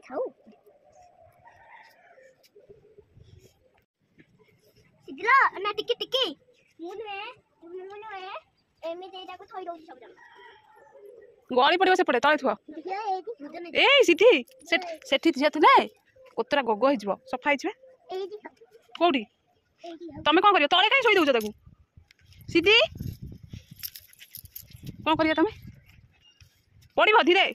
थाऊ सिद्धला ना टिके टिके मुने एमे देटा को थई दउची सब जन गली पड़े से पड़े तले थुआ ए सीधी सेठी जेतले कोतरा गग हो जिवो सफा हिजबे कोडी तमे कोन करियो तले काई सोई दउछ ताकू सीधी कोन करियो तमे पड़ी धीरे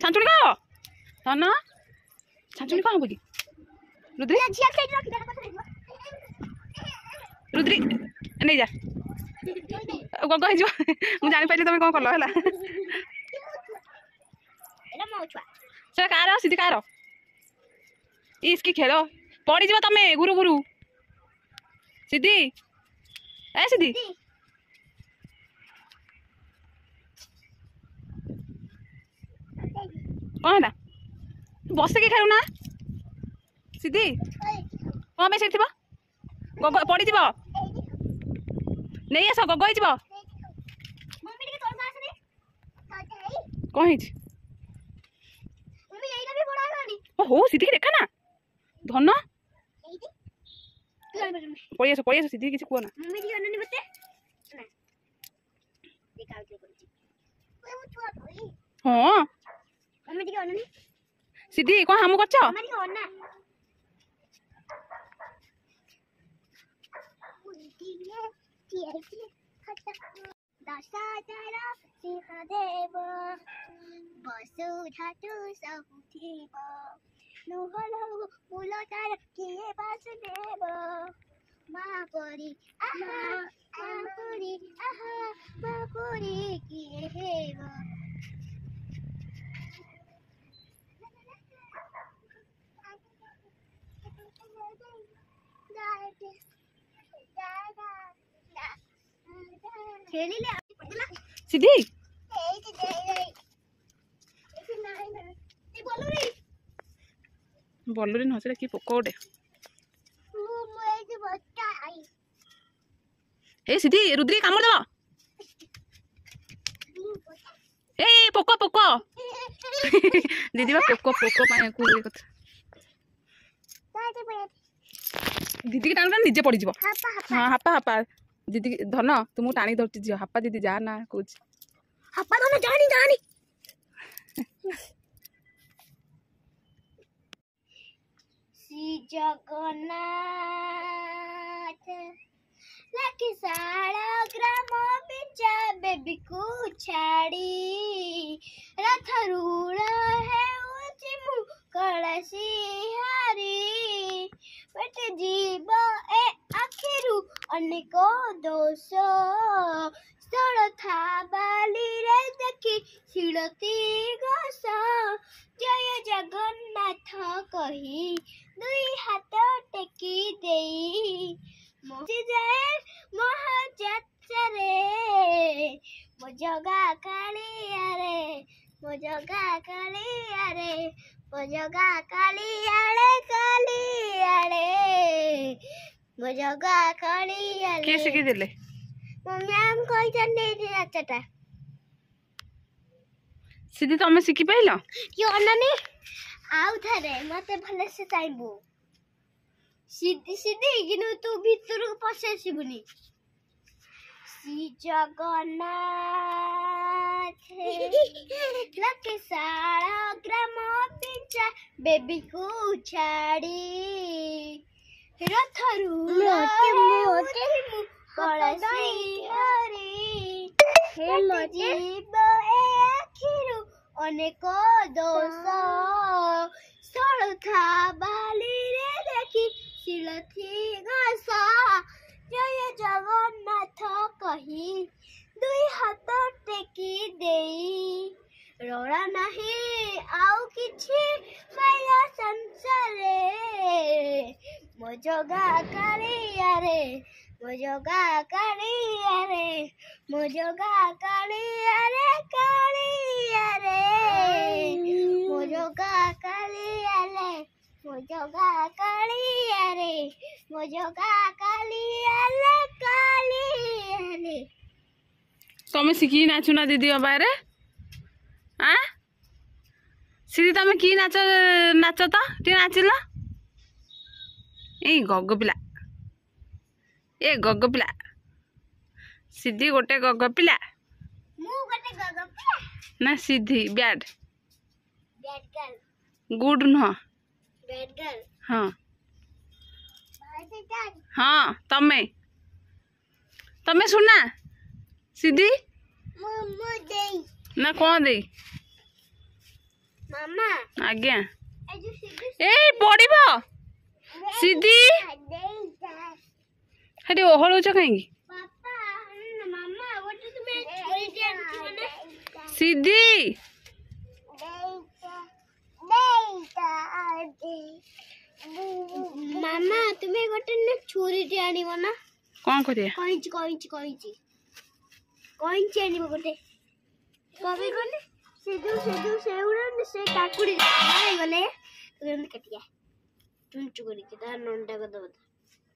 छांचुड़ी का धन छांचुड़ी कौन हम कि रुद्री रुद्री नहीं जा गग हो मुझे जानी तुम कौन कल है कार सीधी कार इसकी खेल पड़ी जा तमें गुरु गुरु सीधी ए सीधी कौन है बस के खेलु ना सीधी कौन पे से पड़ी जीव नहीं आस गग हो कौन हो सीधी देखा ना धन पड़ी आस सीधी किसी कह ना हाँ सीधी कौन हम कर सीधी बलुरी न कि पोक गोटे ए सीधी रुद्री कामड़ दब ए पोक पोक दीदी पोक पोक दीदी की टाण निजे पड़ जा हाँ हापा हापा दीदी धन तुमको टाणी धरती झील हापा दीदी जा ना कौच हापा धन जानी जानी श्री जगन्नाथ लखिसाड़ा ग्राम बिचा बेबी को छाड़ी रथ रूढ़ है ऊंची मुँह कलसी हारी बट जीव ए आखिरु अनेक दोष स्थल था बाली रे देखी शिलती गस जय जगन्नाथ कही दुई हाथ टेकी देई मोसी जाए महाजात्रा रे मो जगा कालिया रे मो जगा कालिया रे मो जगा कालिया रे कालिया रे मो जगा कालिया रे के सिखी देले मैम कोई चंदे दे नाचटा सीधी तमे सिखी पाइल यो अननी आउ थारे मते भले से चाइबो सीधी सीधी किनु तू भीतर को पसे सिबुनी श्री जगन्नाथ लखिसाड़ा ग्राम बिचा बेबी को छाड़ी रथ रूढ़ कलसी हरी जीव ए आखिरु अनेक दोष स्थल था बाली रे देखी शिलथी घास जय जगन्नाथ कही दुई हाथ टेकी देई रोड़ा नहीं आउ किछि माया संसारे मो जगा कालिया रे मो जगा कालिया रे मो जगा कालिया रे कालिया रे मो जगा कालिया रे मो जगा कालिया रे मो जगा कालिया रे कालिया रे तमे सिखी नाचु ना दीदी बारे ଆଁ ସିଧି ତମେ କି ନାଚ ନାଚ ତ ଟିକେ ନାଚିଲ ଏଇ ଗଗ ପିଲା ଏ ଗଗ ପିଲା ସିଧି ଗୋଟେ ଗଗ ପିଲା ମୁଁ ଗୋଟେ ଗଗପିଲା ନା ସିଧି ବ୍ୟାଡ ବ୍ୟାଡ ଗାର୍ଲ ଗୁଡ ନୁହଁ ବ୍ୟାଡ ଗାର୍ଲ ହଁ ଭାଇ ଗାର୍ଲ ହଁ ତମେ ତମେ ଶୁନା ସିଧି ମୁଁ ଦେଇ ନା କଣ ଦେଇ ମାମା ଆଜ୍ଞା ଏ ଯୋଉ ସିଧି ଏଇ ପଡିବ ସିଧି ଦେଇଟା ସେଠି ଓହଳଉଛ କାହିଁକି ପାପା ମାମା ଗୋଟେ ତୁମେ ଛୁରୀଟେ ଆଣିଛ ନା ସିଧି ମାମା ତୁମେ ଗୋଟେ ନା ଛୁରୀଟେ ଆଣିବ ନା କଣ କରିବା କଇଁଚି ଆଣିବ ଗୋଟେ କବି ଗଲେ ସେ ଯୋଉ ସେଉଡ଼ା ସେ କାକୁଡି ହେଇଗଲେ ତୁମେ ଏମିତି କାଟିଆ ଚୁଞ୍ଚୁ କରିକି ତା ନଣ୍ଡା କରିଦବ